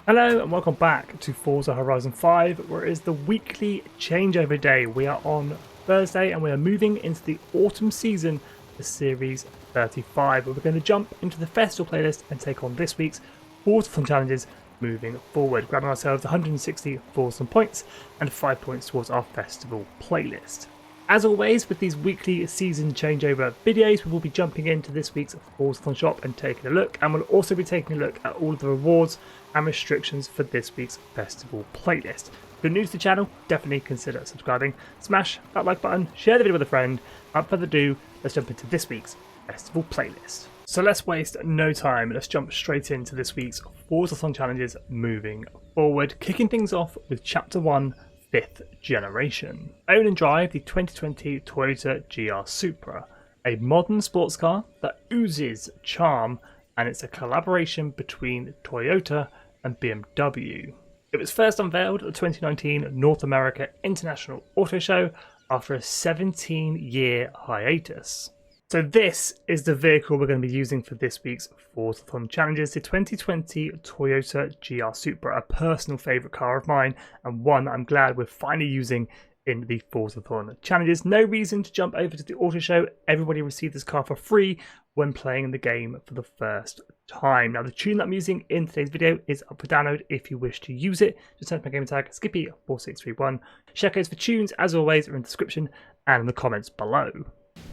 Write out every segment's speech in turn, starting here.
Hello and welcome back to Forza Horizon 5, where it is the weekly changeover day. We are on Thursday and we are moving into the autumn season for Series 35, where we're going to jump into the festival playlist and take on this week's Forzathon challenges moving forward, grabbing ourselves 160 Forzathon points and 5 points towards our festival playlist. As always, with these weekly season changeover videos, we will be jumping into this week's Forzathon shop and taking a look, and we'll also be taking a look at all of the rewards and restrictions for this week's festival playlist. If you're new to the channel, definitely consider subscribing, smash that like button, share the video with a friend. Without further ado, let's jump into this week's festival playlist. So let's waste no time, let's jump straight into this week's Forzathon challenges moving forward, kicking things off with Chapter 1, 5th generation. Own and drive the 2020 Toyota GR Supra, a modern sports car that oozes charm, and it's a collaboration between Toyota and BMW. It was first unveiled at the 2019 North America International Auto Show after a 17-year hiatus. So this is the vehicle we're going to be using for this week's Forzathon challenges, the 2020 Toyota GR Supra, a personal favourite car of mine and one I'm glad we're finally using in the Forzathon challenges. No reason to jump over to the auto show. Everybody received this car for free when playing the game for the first time. Now the tune that I'm using in today's video is up for download if you wish to use it. Just type my game tag Skippy4631. Share codes for tunes as always are in the description and in the comments below.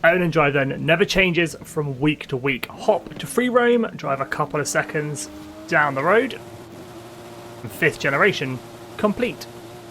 Own and drive then never changes from week to week. Hop to free roam, drive a couple of seconds down the road, and 5th generation complete.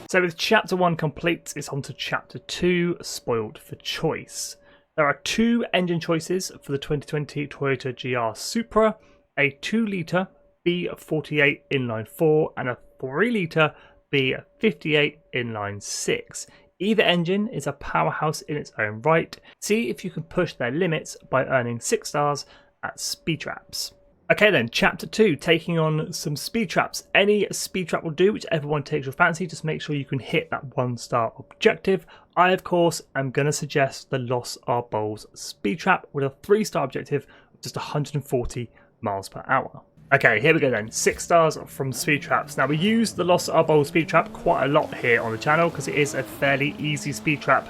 So with Chapter 1 complete, it's on to Chapter 2, Spoilt for choice. There are 2 engine choices for the 2020 Toyota GR Supra, a 2-litre B48 inline 4 and a 3-litre B58 inline 6. Either engine is a powerhouse in its own right. See if you can push their limits by earning 6 stars at speed traps. Okay then, Chapter 2, taking on some speed traps. Any speed trap will do, whichever one takes your fancy. Just make sure you can hit that 1-star objective. I, of course, am going to suggest the Los Arboles speed trap with a 3-star objective of just 140 miles per hour. Okay, here we go then. 6 stars from speed traps. Now we use the Los Arboles speed trap quite a lot here on the channel because it is a fairly easy speed trap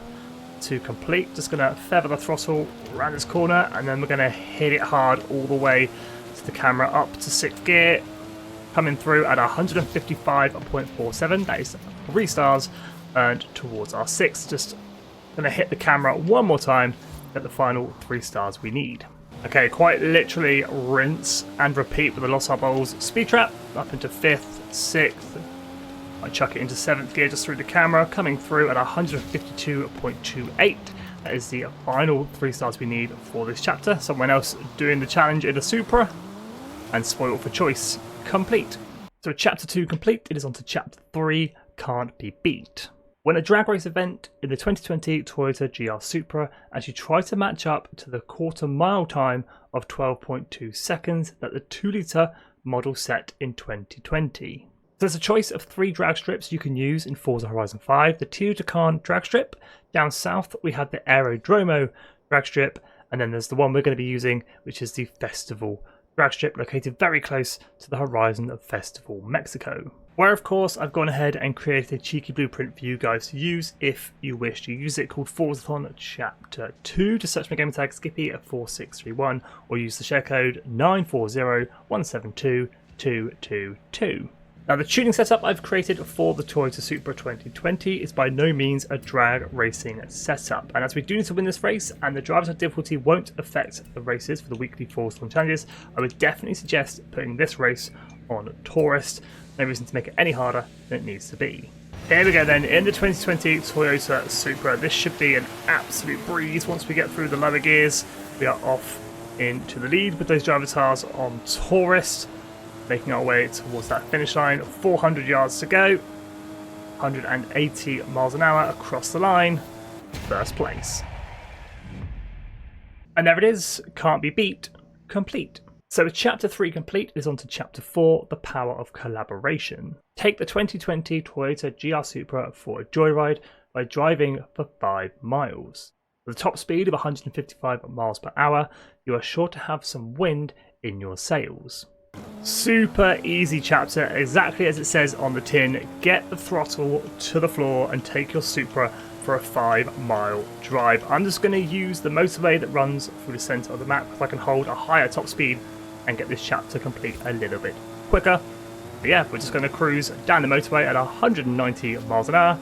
to complete. Just going to feather the throttle around this corner and then we're going to hit it hard all the way to the camera up to 6th gear, coming through at 155.47. That is 3 stars earned towards our 6. Just going to hit the camera one more time, get the final 3 stars we need. Okay, quite literally rinse and repeat with the Los Arboles speed trap up into 5th, 6th. I chuck it into 7th gear just through the camera, coming through at 152.28. That is the final 3 stars we need for this chapter. Someone else doing the challenge in a Supra, and Spoilt for choice complete. So Chapter 2 complete, it is on to Chapter 3, Can't Be Beat. Win a drag race event in the 2020 Toyota GR Supra as you try to match up to the quarter-mile time of 12.2 seconds that the 2-litre model set in 2020. So there's a choice of 3 drag strips you can use in Forza Horizon 5. The Toyota drag strip. Down south we have the Aerodromo drag strip, and then there's the one we're going to be using, which is the Festival drag strip, located very close to the horizon of Festival Mexico. Where of course I've gone ahead and created a cheeky blueprint for you guys to use if you wish to use it, called Forzathon Chapter 2. To search my game tag Skippy4631 or use the share code 940172222. Now the tuning setup I've created for the Toyota Supra 2020 is by no means a drag racing setup, and as we do need to win this race and the driver's difficulty won't affect the races for the weekly Forzathon challenges, I would definitely suggest putting this race on Tourist. No reason to make it any harder than it needs to be. Here we go then, in the 2020 Toyota Supra. This should be an absolute breeze once we get through the lower gears. We are off into the lead with those driver tires on Tourist, making our way towards that finish line. 400 yards to go, 180 miles an hour across the line, first place. And there it is, Can't Be Beat complete. So with Chapter 3 complete, it is on to Chapter 4, The Power of Collaboration. Take the 2020 Toyota GR Supra for a joyride by driving for 5 miles. With a top speed of 155 miles per hour, you are sure to have some wind in your sails. Super easy chapter, exactly as it says on the tin. Get the throttle to the floor and take your Supra for a 5-mile drive. I'm just going to use the motorway that runs through the centre of the map because I can hold a higher top speed and get this chapter complete a little bit quicker. But yeah, we're just going to cruise down the motorway at 190 miles an hour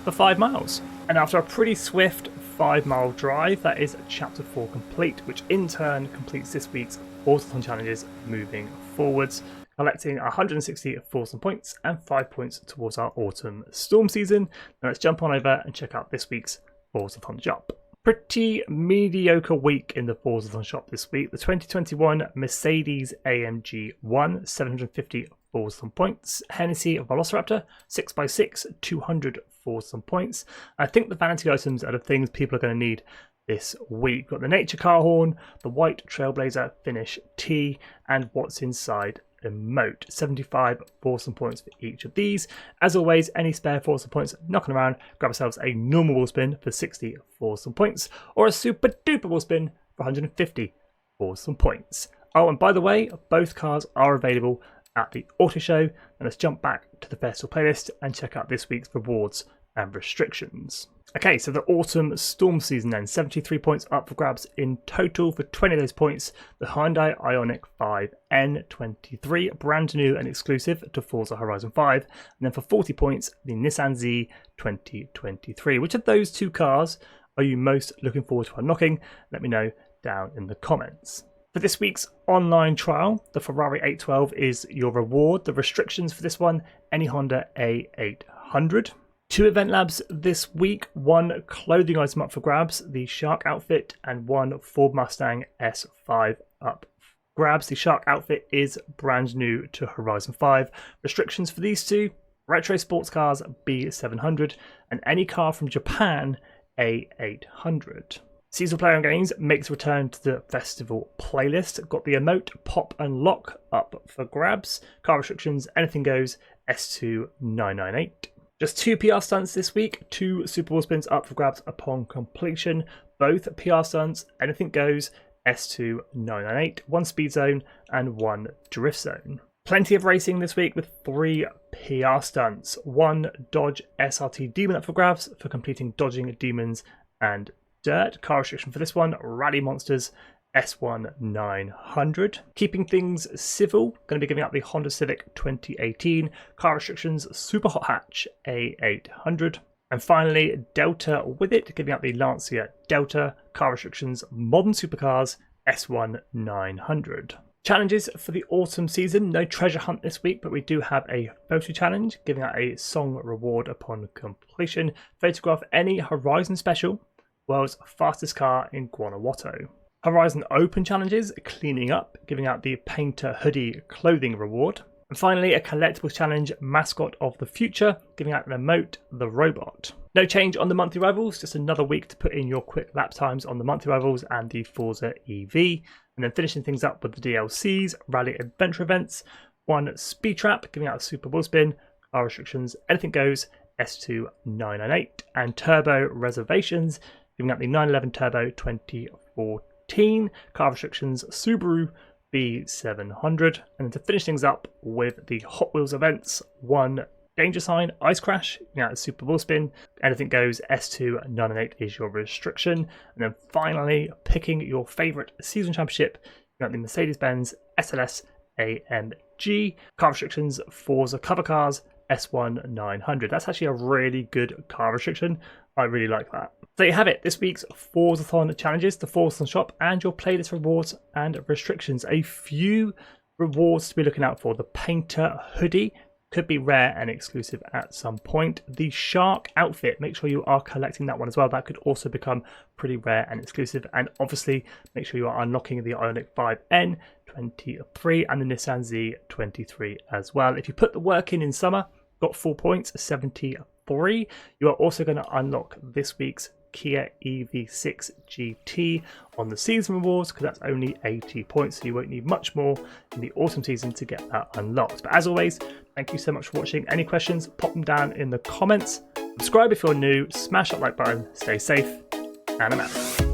for 5 miles. And after a pretty swift 5-mile drive, that is chapter 4 complete, which in turn completes this week's Forzathon challenges moving forwards, collecting 160 Forzathon points and 5 points towards our autumn storm season. Now let's jump on over and check out this week's Forzathon shop. Pretty mediocre week in the Forzathon shop this week. The 2021 Mercedes AMG 1, 750 Forzathon points. Hennessy Velociraptor 6x6, 200 Forzathon points. I think the vanity items are the things people are going to need this week. We've got the Nature Car Horn, the White Trailblazer Finish T, and What's Inside emote. 75 Forzathon points for each of these. As always, any spare Forzathon points knocking around, grab ourselves a normal wheel spin for 60 Forzathon points, or a super duper wheel spin for 150 Forzathon points. Oh, and by the way, both cars are available at the auto show. And let's jump back to the festival playlist and check out this week's rewards and restrictions. Okay, so the autumn storm season then, 73 points up for grabs in total. For 20 of those points, the Hyundai Ioniq 5 N23, brand new and exclusive to Forza Horizon 5. And then for 40 points, the Nissan Z 2023. Which of those two cars are you most looking forward to unlocking? Let me know down in the comments. For this week's online trial, the Ferrari 812 is your reward. The restrictions for this one, any Honda A800. 2 event labs this week, 1 clothing item up for grabs, the Shark outfit, and 1 Ford Mustang S5 up for grabs. The Shark outfit is brand new to Horizon 5. Restrictions for these 2, retro sports cars B700, and any car from Japan A800. Seasonal Player Games makes a return to the festival playlist. Got the emote Pop and Lock up for grabs. Car restrictions, anything goes, S2998. Just 2 PR stunts this week, 2 Super Bowl spins up for grabs upon completion. Both PR stunts, anything goes, S2998, 1 speed zone and 1 drift zone. Plenty of racing this week with 3 PR stunts. 1 Dodge SRT Demon up for grabs for completing dodging demons and dirt. Car restriction for this one, Rally Monsters S1900. Keeping things civil, going to be giving out the Honda Civic 2018. Car restrictions, Super Hot Hatch A800. And finally, Delta with it, giving out the Lancia Delta. Car restrictions, Modern Supercars S1900. Challenges for the autumn season, no treasure hunt this week, but we do have a photo challenge, giving out a song reward upon completion. Photograph any Horizon special, world's fastest car in Guanajuato. Horizon Open challenges, cleaning up, giving out the Painter Hoodie clothing reward. And finally, a collectibles challenge, Mascot of the Future, giving out an emote, the robot. No change on the monthly rivals, just another week to put in your quick lap times on the monthly rivals and the Forza EV. And then finishing things up with the DLCs, Rally Adventure events, 1 Speed Trap, giving out a Super Bull Spin, car restrictions, anything goes, S2998, and Turbo Reservations, giving out the 911 Turbo 2014, car restrictions, Subaru B700, and then to finish things up with the Hot Wheels events, 1 Danger Sign, Ice Crash, giving out a Super Bull Spin, anything goes, S2998 is your restriction, and then finally picking your favourite season championship, giving out the Mercedes-Benz SLS AMG, car restrictions, Forza cover cars, S1900. That's actually a really good car restriction. I really like that. So there you have it, this week's Forzathon challenges, the Forzathon shop, and your playlist rewards and restrictions. A few rewards to be looking out for. The Painter Hoodie could be rare and exclusive at some point. The Shark outfit, make sure you are collecting that one as well. That could also become pretty rare and exclusive. And obviously, make sure you are unlocking the Ioniq 5N 23 and the Nissan Z23 as well. If you put the work in summer, got 4 points, 73. You are also going to unlock this week's Kia EV6 GT on the season rewards, because that's only 80 points, so you won't need much more in the autumn season to get that unlocked. But as always, thank you so much for watching. Any questions, pop them down in the comments. Subscribe if you're new, smash that like button, stay safe, and I'm out.